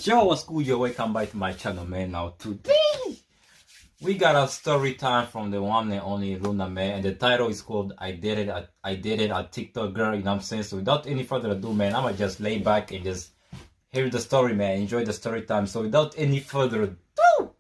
Yo, what's good? Yo, welcome back to my channel, man. Now today we got a story time from the one and only Luna, man, and the title is called "I Did It." I did it. A TikTok girl. You know what I'm saying? So without any further ado, man, I'ma just lay back and just hear the story, man. Enjoy the story time. So without any further ado,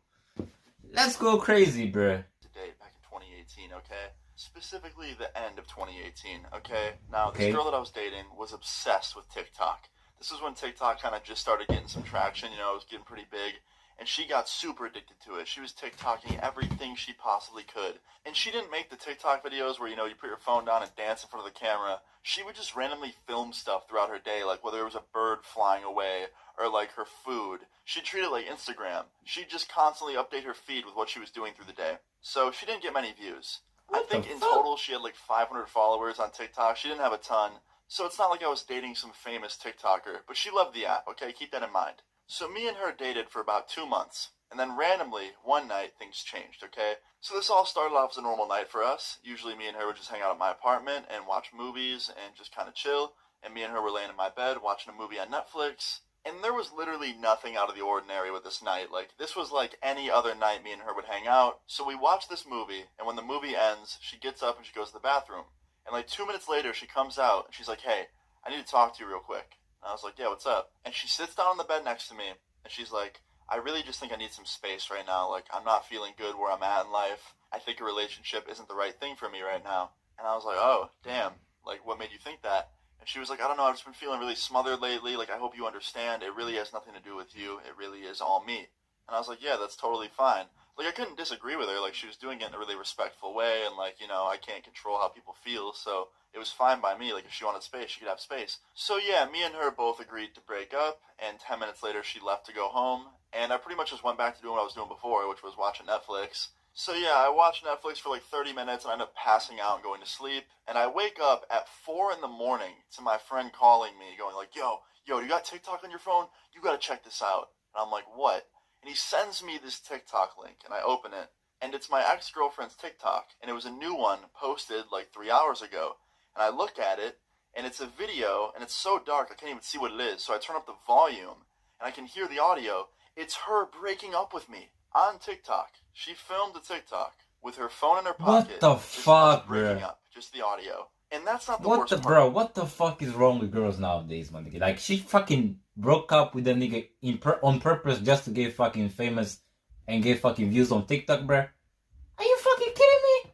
let's go crazy, bruh. Today, back in 2018, okay? Specifically the end of 2018, okay? Now, this Okay. girl that I was dating was obsessed with TikTok. This was when TikTok kind of just started getting some traction, it was getting pretty big. And she got super addicted to it. She was TikToking everything she possibly could. And she didn't make the TikTok videos where, you put your phone down and dance in front of the camera. She would just randomly film stuff throughout her day, like whether it was a bird flying away or like her food. She'd treat it like Instagram. She'd just constantly update her feed with what she was doing through the day. So she didn't get many views. I think in total she had like 500 followers on TikTok. She didn't have a ton. So it's not like I was dating some famous TikToker, but she loved the app, okay? Keep that in mind. So me and her dated for about 2 months, and then randomly, one night, things changed, okay? So this all started off as a normal night for us. Usually me and her would just hang out at my apartment and watch movies and just kind of chill, and me and her were laying in my bed watching a movie on Netflix, and there was literally nothing out of the ordinary with this night. Like, this was like any other night me and her would hang out. So we watched this movie, and when the movie ends, she gets up and she goes to the bathroom. And like 2 minutes later, she comes out, and she's like, "Hey, I need to talk to you real quick." And I was like, "Yeah, what's up?" And she sits down on the bed next to me, and she's like, "I really just think I need some space right now. Like, I'm not feeling good where I'm at in life. I think a relationship isn't the right thing for me right now." And I was like, "Oh, damn. Like, what made you think that?" And she was like, "I don't know. I've just been feeling really smothered lately. Like, I hope you understand. It really has nothing to do with you. It really is all me." And I was like, "Yeah, that's totally fine." Like, I couldn't disagree with her. Like, she was doing it in a really respectful way, and like, I can't control how people feel, so it was fine by me. Like, if she wanted space, she could have space. So yeah, me and her both agreed to break up, and 10 minutes later she left to go home, and I pretty much just went back to doing what I was doing before, which was watching Netflix. So yeah, I watched Netflix for like 30 minutes, and I ended up passing out and going to sleep, and I wake up at 4 in the morning to my friend calling me, going like, yo, you got TikTok on your phone? You gotta check this out. And I'm like, what? And he sends me this TikTok link, and I open it, and it's my ex-girlfriend's TikTok, and it was a new one posted like 3 hours ago. And I look at it, and it's a video, and it's so dark I can't even see what it is. So I turn up the volume, and I can hear the audio. It's her breaking up with me on TikTok. She filmed a TikTok with her phone in her pocket. What the fuck, breaking bruh? up, just the audio. And that's not the What worst the part. bro? What the fuck is wrong with girls nowadays, man? Like, she fucking broke up with a nigga on purpose just to get fucking famous and get fucking views on TikTok, bruh. Are you fucking kidding me?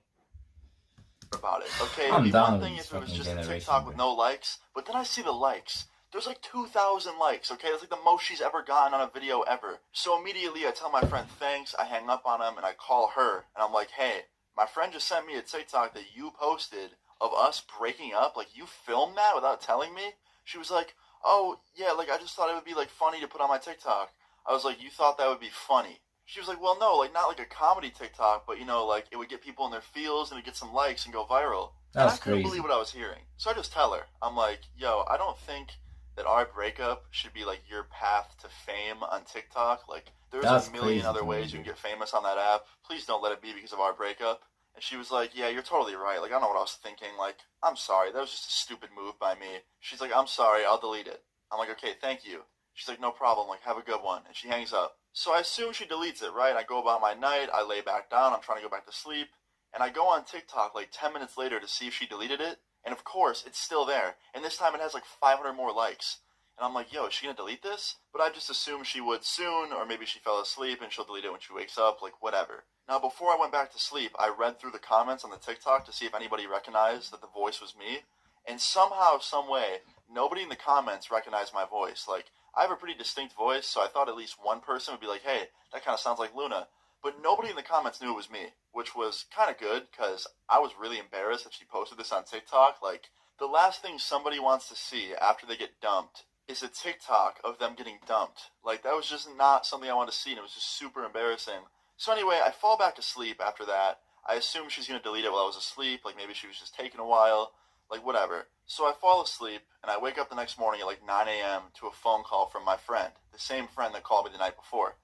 About it, okay? I'm It'd be down one with thing this if it was fucking just a generation, TikTok with bro. no likes, but then I see the likes. There's like 2,000 likes, okay? That's like the most she's ever gotten on a video ever. So immediately I tell my friend thanks, I hang up on him, and I call her, and I'm like, "Hey, my friend just sent me a TikTok that you posted of us breaking up. Like, you filmed that without telling me?" She was like, "Oh, yeah, like, I just thought it would be, like, funny to put on my TikTok." I was like, "You thought that would be funny?" She was like, "Well, no, like, not like a comedy TikTok, but, like, it would get people in their feels and it'd get some likes and go viral." And I That's couldn't believe crazy. what I was hearing. So I just tell her, I'm like, "Yo, I don't think that our breakup should be, like, your path to fame on TikTok. Like, there's That's a million crazy other to me, ways you bro. can get famous on that app. Please don't let it be because of our breakup." And she was like, "Yeah, you're totally right. Like, I don't know what I was thinking. Like, I'm sorry. That was just a stupid move by me." She's like, "I'm sorry. I'll delete it." I'm like, "Okay, thank you." She's like, "No problem. Like, have a good one." And she hangs up. So I assume she deletes it, right? I go about my night. I lay back down. I'm trying to go back to sleep. And I go on TikTok like 10 minutes later to see if she deleted it. And of course, it's still there. And this time it has like 500 more likes. And I'm like, "Yo, is she gonna delete this?" But I just assumed she would soon, or maybe she fell asleep and she'll delete it when she wakes up, like whatever. Now, before I went back to sleep, I read through the comments on the TikTok to see if anybody recognized that the voice was me. And somehow, some way, nobody in the comments recognized my voice. Like, I have a pretty distinct voice, so I thought at least one person would be like, "Hey, that kind of sounds like Luna." But nobody in the comments knew it was me, which was kind of good because I was really embarrassed that she posted this on TikTok. Like, the last thing somebody wants to see after they get dumped is a TikTok of them getting dumped. Like, that was just not something I wanted to see, and it was just super embarrassing. So anyway, I fall back asleep after that. I assume she's going to delete it while I was asleep, like maybe she was just taking a while, like whatever. So I fall asleep, and I wake up the next morning at like 9 a.m. to a phone call from my friend, the same friend that called me the night before.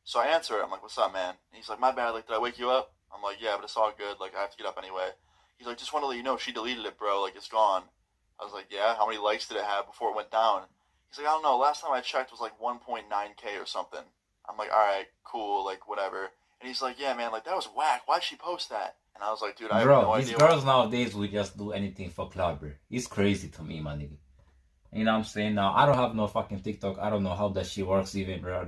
So I answer it. I'm like, "What's up, man?" And he's like, "My bad, like, did I wake you up?" I'm like, "Yeah, but it's all good. Like, I have to get up anyway." He's like, "Just want to let you know she deleted it, bro. Like, it's gone." I was like, "Yeah? How many likes did it have before it went down?" He's like, I don't know. Last time I checked was like 1.9K or something. I'm like, all right, cool, like whatever. And he's like, yeah, man, like that was whack. Why'd she post that? And I was like, dude, I have no Bro, these idea. girls nowadays will just do anything for clout, bro. It's crazy to me, my nigga. You know what I'm saying? Now, I don't have no fucking TikTok. I don't know how that shit works even, bro.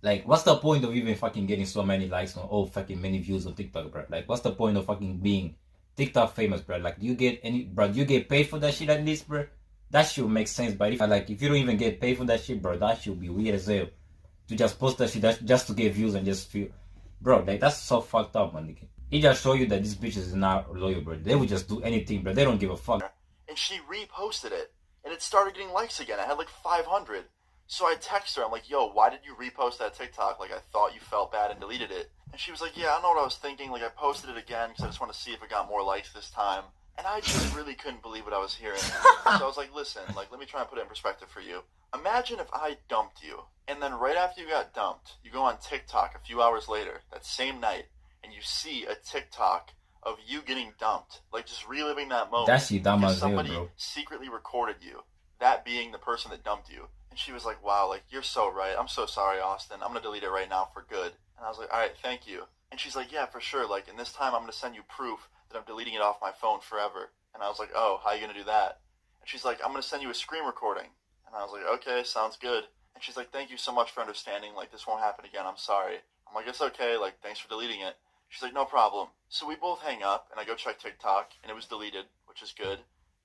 Like, what's the point of even fucking getting so many likes on all fucking many views on TikTok, bro? Like, what's the point of fucking being TikTok famous, bro? Like, do you get do you get paid for that shit at least, bro? That shit makes sense, but if you don't even get paid for that shit, bro, that should be weird as hell. To just post that shit just to get views and just feel, bro, like that's so fucked up, man. It just show you that these bitches is not loyal, bro. They would just do anything, bro. They don't give a fuck. And she reposted it, and it started getting likes again. I had like 500. So I text her. I'm like, yo, why did you repost that TikTok? Like, I thought you felt bad and deleted it. And she was like, yeah, I don't know what I was thinking. Like, I posted it again because I just want to see if it got more likes this time. And I just really couldn't believe what I was hearing. So I was like, listen, like, let me try and put it in perspective for you. Imagine if I dumped you, and then right after you got dumped, you go on TikTok a few hours later, that same night, and you see a TikTok of you getting dumped, like just reliving that moment. That shit dumb as hell, somebody bro. secretly recorded you, that being the person that dumped you. And she was like, wow, like, you're so right. I'm so sorry, Austin. I'm going to delete it right now for good. And I was like, all right, thank you. And she's like, yeah, for sure. Like, and this time I'm going to send you proof that I'm deleting it off my phone forever. And I was like, oh, how are you going to do that? And she's like, I'm going to send you a screen recording. And I was like, okay, sounds good. And she's like, thank you so much for understanding. Like, this won't happen again. I'm sorry. I'm like, it's okay. Like, thanks for deleting it. She's like, no problem. So we both hang up, and I go check TikTok, and it was deleted, which is good.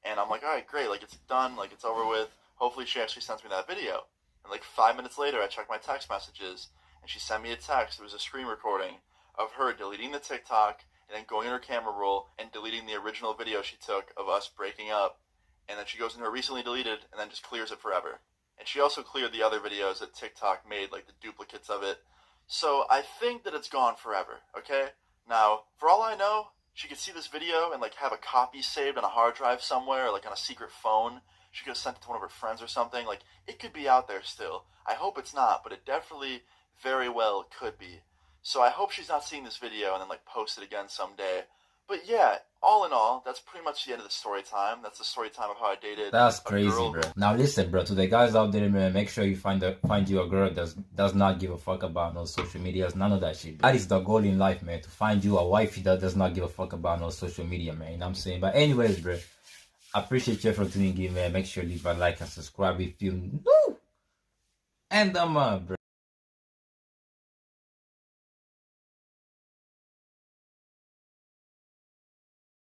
And I'm like, all right, great. Like, it's done. Like, it's over with. Hopefully she actually sends me that video. And like 5 minutes later, I check my text messages, and she sent me a text. It was a screen recording of her deleting the TikTok, and then going in her camera roll and deleting the original video she took of us breaking up. And then she goes into her recently deleted, and then just clears it forever. And she also cleared the other videos that TikTok made, like the duplicates of it. So I think that it's gone forever, okay? Now, for all I know, she could see this video and like have a copy saved on a hard drive somewhere, or like on a secret phone. She could have sent it to one of her friends or something. Like, it could be out there still. I hope it's not, but it definitely very well could be. So I hope she's not seeing this video and then like post it again someday. But yeah, all in all, that's pretty much the end of the story time. That's the story time of how I dated. That's crazy, bro. Now listen, bro, to the guys out there, man, make sure you find you a girl that does not give a fuck about no social medias, none of that shit. That is the goal in life, man, to find you a wife that does not give a fuck about no social media, man. You know what I'm saying? But anyways, bro, I appreciate you for tuning in, man. Make sure you leave a like and subscribe if you new. And bro.